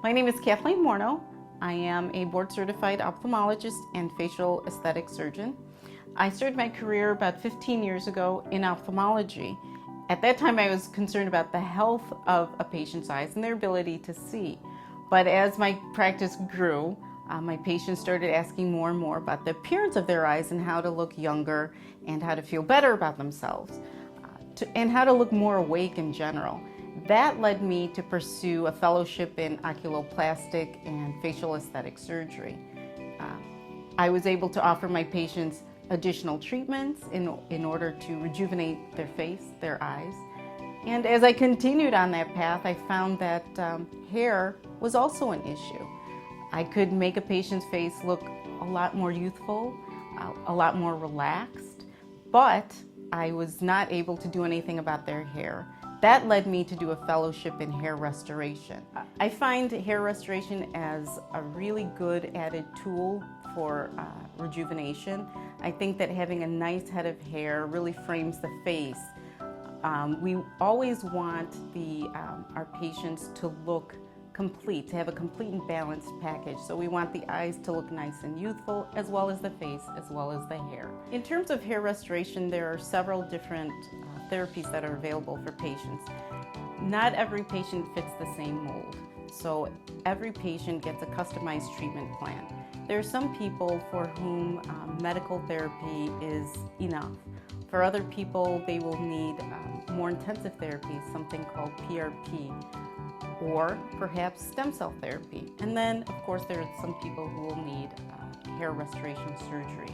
My name is Kathleen Morneau. I am a board-certified ophthalmologist and facial aesthetic surgeon. I started my career about 15 years ago in ophthalmology. At that time, I was concerned about the health of a patient's eyes and their ability to see. But as my practice grew, my patients started asking more and more about the appearance of their eyes and how to look younger and how to feel better about themselves and how to look more awake in general. That led me to pursue a fellowship in oculoplastic and facial aesthetic surgery. I was able to offer my patients additional treatments in order to rejuvenate their face, their eyes. And as I continued on that path, I found that hair was also an issue. I could make a patient's face look a lot more youthful, a lot more relaxed, but I was not able to do anything about their hair. That led me to do a fellowship in hair restoration. I find hair restoration as a really good added tool for rejuvenation. I think that having a nice head of hair really frames the face. We always want our patients to look complete, to have a complete and balanced package. So we want the eyes to look nice and youthful, as well as the face, as well as the hair. In terms of hair restoration, there are several different therapies that are available for patients. Not every patient fits the same mold, so every patient gets a customized treatment plan. There are some people for whom medical therapy is enough. For other people, they will need more intensive therapy, something called PRP, or perhaps stem cell therapy. And then, of course, there are some people who will need hair restoration surgery.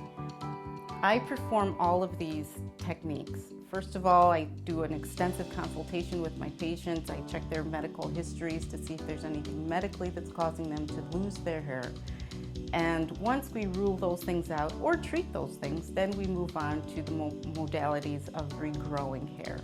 I perform all of these techniques. First of all, I do an extensive consultation with my patients. I check their medical histories to see if there's anything medically that's causing them to lose their hair. And once we rule those things out or treat those things, then we move on to the modalities of regrowing hair.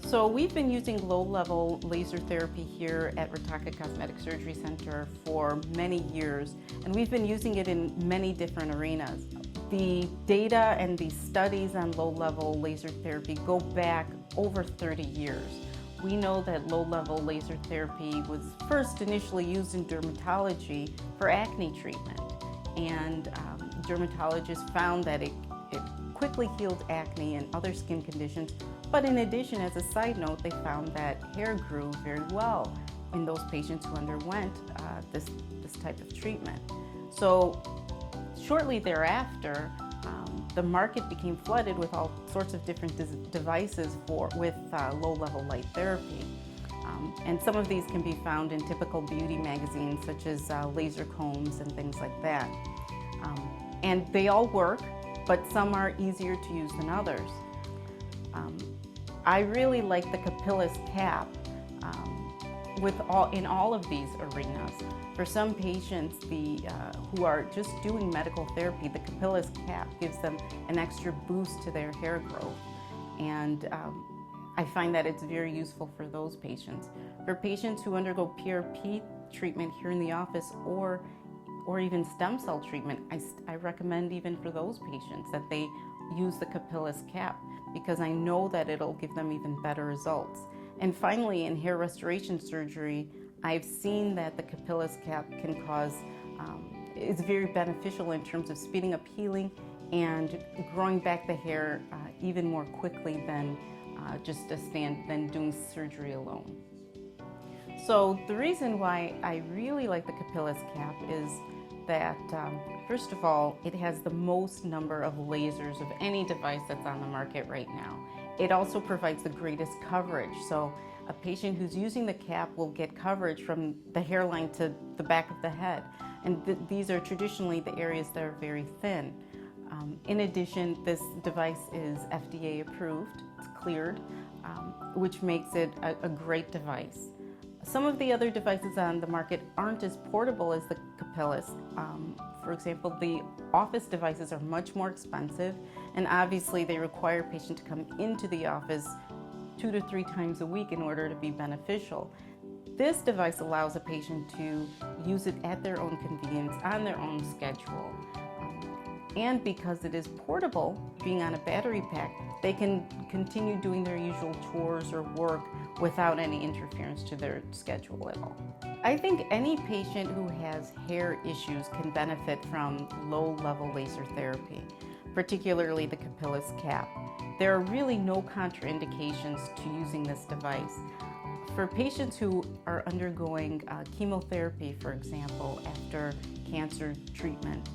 So we've been using low-level laser therapy here at Cosmetic Surgery Center for many years, and we've been using it in many different arenas. The data and the studies on low-level laser therapy go back over 30 years. We know that low-level laser therapy was first initially used in dermatology for acne treatment, and dermatologists found that it quickly healed acne and other skin conditions. But in addition, as a side note, they found that hair grew very well in those patients who underwent this type of treatment. So shortly thereafter, the market became flooded with all sorts of different devices with low-level light therapy. And some of these can be found in typical beauty magazines, such as laser combs and things like that. And they all work, but some are easier to use than others. I really like the Capillus cap in all of these arenas. For some patients who are just doing medical therapy, the Capillus cap gives them an extra boost to their hair growth. And I find that it's very useful for those patients. For patients who undergo PRP treatment here in the office or even stem cell treatment, I recommend even for those patients that they use the Capillus cap, because I know that it'll give them even better results. And finally, in hair restoration surgery, I've seen that the Capillus cap is very beneficial in terms of speeding up healing and growing back the hair even more quickly than doing surgery alone. So the reason why I really like the Capillus cap is that, first of all, it has the most number of lasers of any device that's on the market right now. It also provides the greatest coverage. So a patient who's using the cap will get coverage from the hairline to the back of the head. And these are traditionally the areas that are very thin. In addition, this device is FDA approved, it's cleared, which makes it a great device. Some of the other devices on the market aren't as portable as the Capillus. For example, the office devices are much more expensive, and obviously they require a patient to come into the office 2 to 3 times a week in order to be beneficial. This device allows a patient to use it at their own convenience, on their own schedule. And because it is portable, being on a battery pack, they can continue doing their usual chores or work without any interference to their schedule at all. I think any patient who has hair issues can benefit from low-level laser therapy, particularly the Capillus cap. There are really no contraindications to using this device. For patients who are undergoing chemotherapy, for example, after cancer treatment,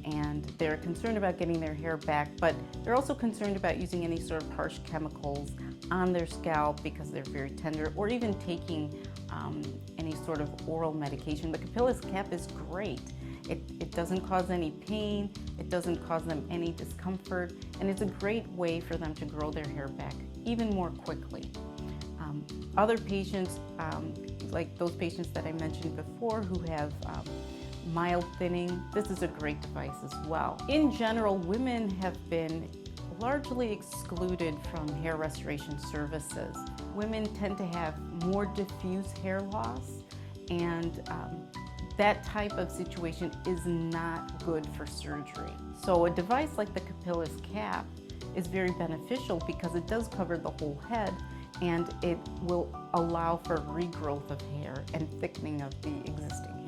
and they're concerned about getting their hair back, but they're also concerned about using any sort of harsh chemicals on their scalp because they're very tender, or even taking any sort of oral medication. The Capillus cap is great. It doesn't cause any pain, it doesn't cause them any discomfort, and it's a great way for them to grow their hair back even more quickly. Other patients, like those patients that I mentioned before who have mild thinning, this is a great device as well. In general, women have been largely excluded from hair restoration services. Women tend to have more diffuse hair loss, and that type of situation is not good for surgery. So a device like the Capillus cap is very beneficial because it does cover the whole head, and it will allow for regrowth of hair and thickening of the existing